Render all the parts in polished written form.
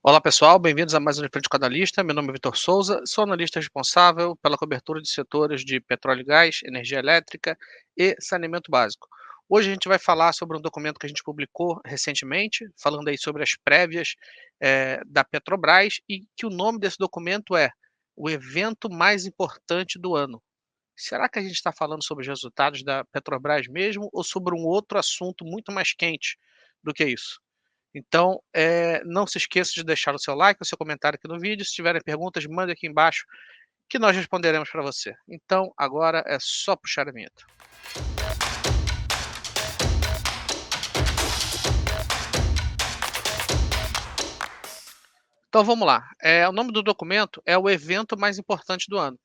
Olá pessoal, bem-vindos a mais um De Frente com o Analista. Meu nome é Vitor Souza, sou analista responsável pela cobertura de setores de petróleo e gás, energia elétrica e saneamento básico. Hoje a gente vai falar sobre um documento que a gente publicou recentemente, falando aí sobre as prévias da Petrobras e que o nome desse documento é o evento mais importante do ano. Será que a gente está falando sobre os resultados da Petrobras mesmo ou sobre um outro assunto muito mais quente do que isso? Então, não se esqueça de deixar o seu like, o seu comentário aqui no vídeo. Se tiverem perguntas, mande aqui embaixo que nós responderemos para você. Então, agora é só puxar a vinheta. Então vamos lá. O nome do documento é o evento mais importante do ano.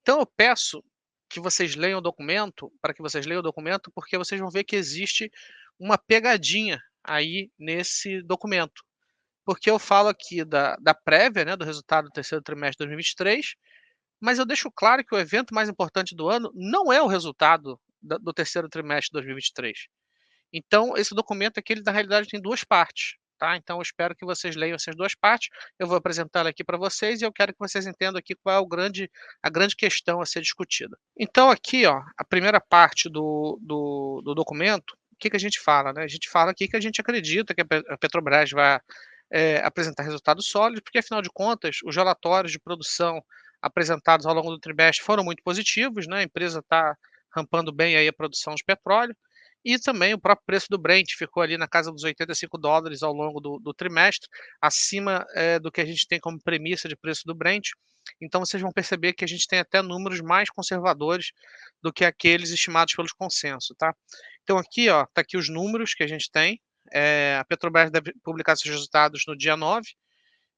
Então eu peço que vocês leiam o documento, para que vocês leiam o documento, porque vocês vão ver que existe uma pegadinha aí nesse documento. Porque eu falo aqui da prévia, né, do resultado do terceiro trimestre de 2023. Mas eu deixo claro que o evento mais importante do ano não é o resultado do terceiro trimestre de 2023. Então, esse documento aqui, ele, na realidade, tem duas partes. Tá? Então, eu espero que vocês leiam essas duas partes. Eu vou apresentá-la aqui para vocês e eu quero que vocês entendam aqui qual é a grande questão a ser discutida. Então, aqui, ó, a primeira parte do documento, o que a gente fala? Né? A gente fala aqui que a gente acredita que a Petrobras vai apresentar resultados sólidos, porque, afinal de contas, os relatórios de produção apresentados ao longo do trimestre foram muito positivos, né? A empresa está rampando bem aí a produção de petróleo, e também o próprio preço do Brent ficou ali na casa dos $85 ao longo do trimestre, acima do que a gente tem como premissa de preço do Brent. Então vocês vão perceber que a gente tem até números mais conservadores do que aqueles estimados pelos consensos, tá? Então aqui, ó, tá aqui os números que a gente tem. A Petrobras deve publicar seus resultados no dia 9.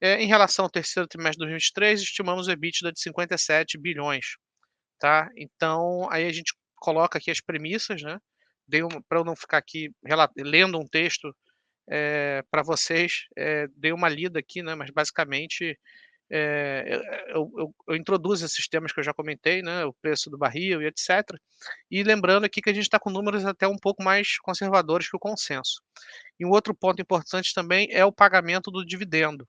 Em relação ao terceiro trimestre de 2023, estimamos o EBITDA de 57 bilhões, tá? Então, aí a gente coloca aqui as premissas, né? Para eu não ficar aqui lendo um texto para vocês, dei uma lida aqui, né? Mas basicamente eu introduzo esses temas que eu já comentei, né? O preço do barril e etc. E lembrando aqui que a gente está com números até um pouco mais conservadores que o consenso. E um outro ponto importante também é o pagamento do dividendo.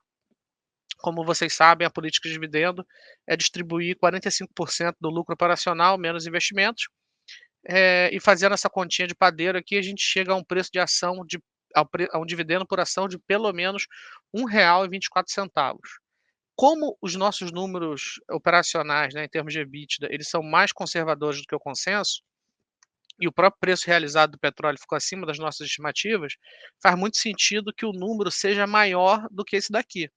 Como vocês sabem, a política de dividendo é distribuir 45% do lucro operacional menos investimentos, e fazendo essa continha de padeiro aqui, a gente chega a um preço de ação a um dividendo por ação de pelo menos R$ 1,24. Como os nossos números operacionais, né, em termos de EBITDA, eles são mais conservadores do que o consenso, e o próprio preço realizado do petróleo ficou acima das nossas estimativas, faz muito sentido que o número seja maior do que esse daqui.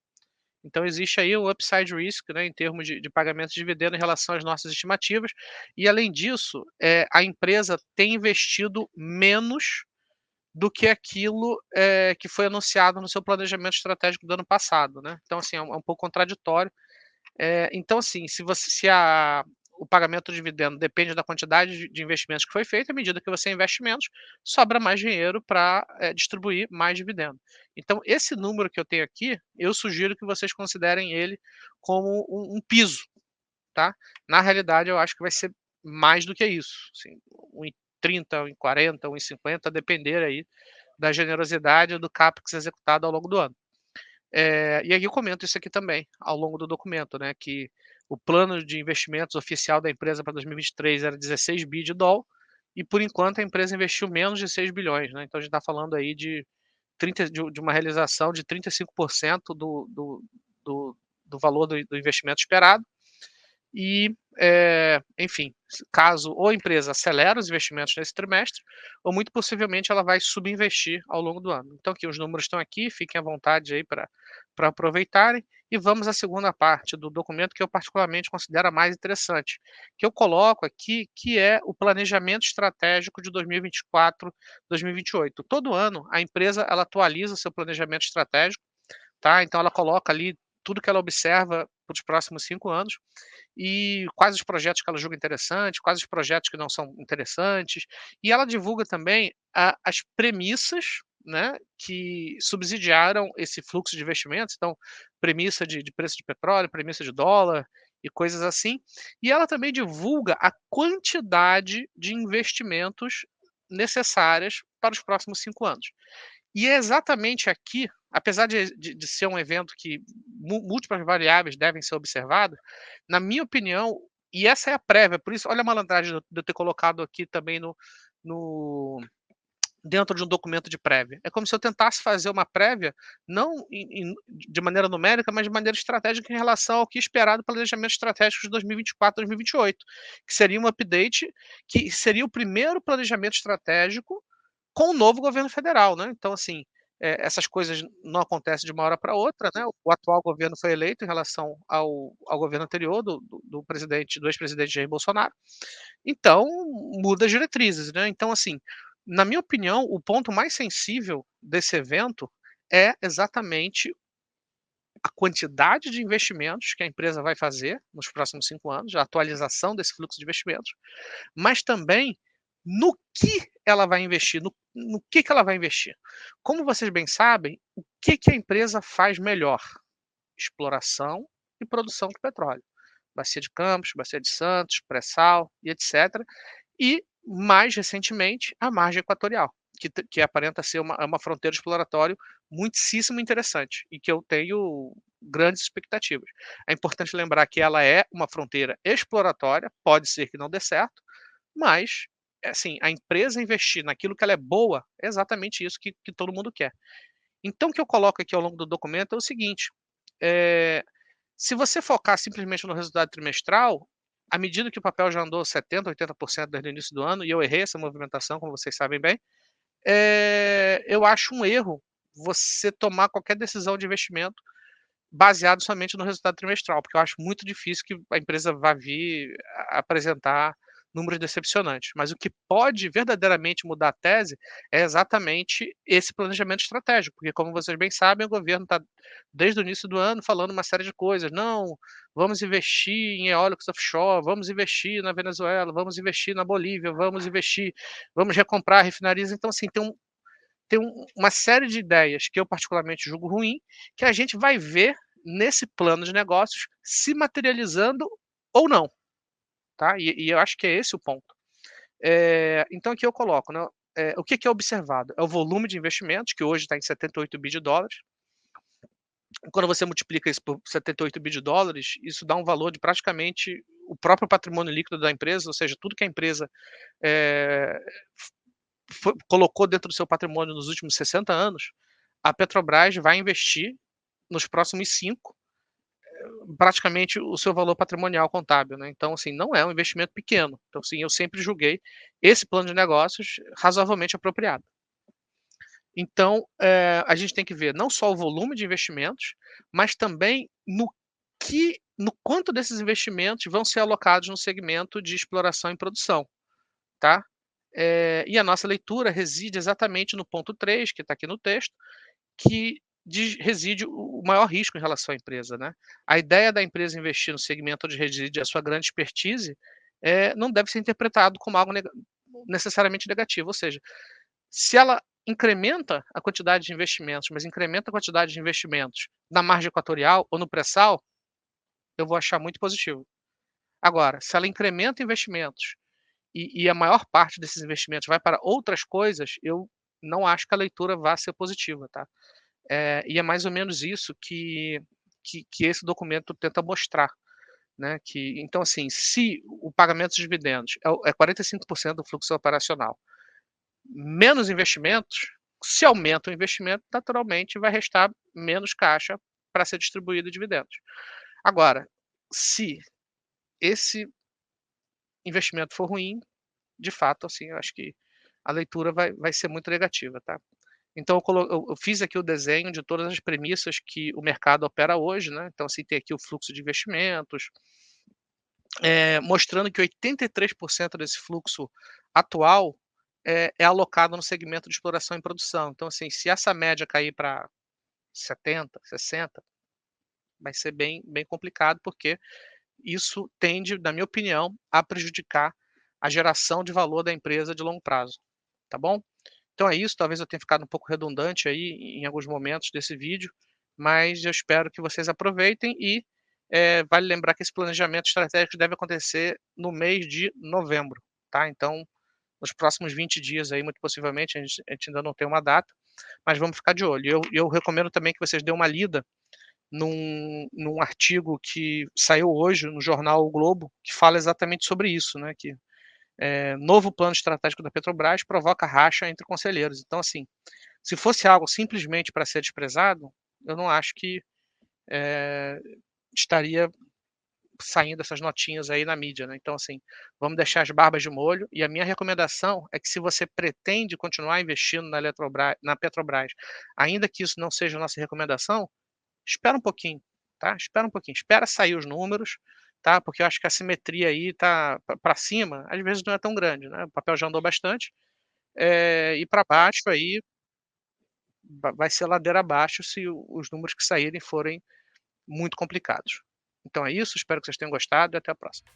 Então existe aí o upside risk, né, em termos de pagamento de dividendo em relação às nossas estimativas, e além disso, a empresa tem investido menos do que aquilo, que foi anunciado no seu planejamento estratégico do ano passado, né. Então assim, é um pouco contraditório. Então assim, se o pagamento de dividendo depende da quantidade de investimentos que foi feito, à medida que você investe menos, sobra mais dinheiro para distribuir mais dividendo. Então esse número que eu tenho aqui, eu sugiro que vocês considerem ele como um piso, tá. Na realidade eu acho que vai ser mais do que isso, assim, 1,30, 1,40, 1,50, a depender aí da generosidade do capex executado ao longo do ano. E aí eu comento isso aqui também, ao longo do documento, né, que o plano de investimentos oficial da empresa para 2023 era 16 bi de dólar, e por enquanto a empresa investiu menos de 6 bilhões, né, então a gente está falando aí de uma realização de 35% do valor do investimento esperado. E, enfim, caso ou a empresa acelera os investimentos nesse trimestre, ou muito possivelmente ela vai subinvestir ao longo do ano. Então aqui os números estão aqui, fiquem à vontade aí para aproveitarem. E vamos à segunda parte do documento que eu particularmente considero a mais interessante, que eu coloco aqui, que é o planejamento estratégico de 2024, 2028. Todo ano a empresa ela atualiza seu planejamento estratégico, tá? Então ela coloca ali tudo que ela observa para os próximos 5 anos, e quais os projetos que ela julga interessantes, quais os projetos que não são interessantes, e ela divulga também as premissas, né, que subsidiaram esse fluxo de investimentos, então premissa de preço de petróleo, premissa de dólar e coisas assim, e ela também divulga a quantidade de investimentos necessárias para os próximos 5 anos. E é exatamente aqui apesar de ser um evento que múltiplas variáveis devem ser observadas, na minha opinião, e essa é a prévia, por isso olha a malandragem de eu ter colocado aqui também no dentro de um documento de prévia. É como se eu tentasse fazer uma prévia, não de maneira numérica, mas de maneira estratégica em relação ao que esperar do planejamento estratégico de 2024, 2028, que seria um update, que seria o primeiro planejamento estratégico com o novo governo federal, né. Então, assim, essas coisas não acontecem de uma hora para outra, né. O atual governo foi eleito em relação ao governo anterior do ex-presidente Jair Bolsonaro, então muda as diretrizes, né. Então, assim, na minha opinião, o ponto mais sensível desse evento é exatamente a quantidade de investimentos que a empresa vai fazer nos próximos 5 anos, a atualização desse fluxo de investimentos, mas também no que ela vai investir, no que ela vai investir. Como vocês bem sabem, o que a empresa faz melhor? Exploração e produção de petróleo. Bacia de Campos, Bacia de Santos, pré-sal e etc. E, mais recentemente, a margem equatorial, que aparenta ser uma fronteira exploratória muitíssimo interessante e que eu tenho grandes expectativas. É importante lembrar que ela é uma fronteira exploratória, pode ser que não dê certo, mas, assim, a empresa investir naquilo que ela é boa, é exatamente isso que todo mundo quer. Então o que eu coloco aqui ao longo do documento é o seguinte, eh, se você focar simplesmente no resultado trimestral, à medida que o papel já andou 70, 80% desde o início do ano, e eu errei essa movimentação, como vocês sabem bem, eu acho um erro você tomar qualquer decisão de investimento baseado somente no resultado trimestral, porque eu acho muito difícil que a empresa vá vir a apresentar números decepcionantes. Mas o que pode verdadeiramente mudar a tese é exatamente esse planejamento estratégico, porque como vocês bem sabem, o governo está desde o início do ano falando uma série de coisas. Não, vamos investir em eólicos offshore, vamos investir na Venezuela, vamos investir na Bolívia, vamos investir, vamos recomprar refinarias. Então, assim, uma série de ideias que eu particularmente julgo ruim, que a gente vai ver nesse plano de negócios se materializando ou não, tá. E eu acho que é esse o ponto. Então aqui eu coloco, né, o que que é observado? É o volume de investimentos, que hoje está em 78 bi. Quando você multiplica isso por 78 bi, isso dá um valor de praticamente o próprio patrimônio líquido da empresa, ou seja, tudo que a empresa, eh, colocou dentro do seu patrimônio nos últimos 60 anos, a Petrobras vai investir nos próximos 5, praticamente o seu valor patrimonial contábil, né. Então, assim, não é um investimento pequeno. Então, assim, eu sempre julguei esse plano de negócios razoavelmente apropriado. Então, a gente tem que ver não só o volume de investimentos, mas também no quanto desses investimentos vão ser alocados no segmento de exploração e produção, tá. E a nossa leitura reside exatamente no ponto 3, que está aqui no texto, que reside o maior risco em relação à empresa, né. A ideia da empresa investir no segmento onde reside a sua grande expertise, não deve ser interpretado como algo necessariamente negativo, ou seja, se ela incrementa a quantidade de investimentos, mas incrementa a quantidade de investimentos na margem equatorial ou no pré-sal, eu vou achar muito positivo. Agora, se ela incrementa investimentos e a maior parte desses investimentos vai para outras coisas, eu não acho que a leitura vá ser positiva, tá. E é mais ou menos isso que esse documento tenta mostrar, né, que então, assim, se o pagamento de dividendos é 45% do fluxo operacional, menos investimentos, se aumenta o investimento, naturalmente vai restar menos caixa para ser distribuído em dividendos. Agora, se esse investimento for ruim, de fato, assim, eu acho que a leitura vai ser muito negativa, tá. Então eu fiz aqui o desenho de todas as premissas que o mercado opera hoje, né, então, assim, tem aqui o fluxo de investimentos, mostrando que 83% desse fluxo atual é alocado no segmento de exploração e produção. Então, assim, se essa média cair para 70, 60, vai ser bem complicado, porque isso tende, na minha opinião, a prejudicar a geração de valor da empresa de longo prazo, tá bom? Então é isso, talvez eu tenha ficado um pouco redundante aí em alguns momentos desse vídeo, mas eu espero que vocês aproveitem e, vale lembrar que esse planejamento estratégico deve acontecer no mês de novembro, tá. Então, nos próximos 20 dias aí, muito possivelmente, a gente ainda não tem uma data, mas vamos ficar de olho. Eu recomendo também que vocês dêem uma lida num artigo que saiu hoje no jornal O Globo, que fala exatamente sobre isso, né, que, novo plano estratégico da Petrobras provoca racha entre conselheiros. Então, assim, se fosse algo simplesmente para ser desprezado, eu não acho que, eh, estaria saindo essas notinhas aí na mídia, né. Então, assim, vamos deixar as barbas de molho, e a minha recomendação é que, se você pretende continuar investindo na Petrobras, ainda que isso não seja a nossa recomendação, espera um pouquinho, tá, espera um pouquinho, espera sair os números, tá, porque eu acho que a simetria aí tá para cima, às vezes não é tão grande, né, o papel já andou bastante, e para baixo aí vai ser ladeira abaixo se os números que saírem forem muito complicados. Então é isso, espero que vocês tenham gostado e até a próxima.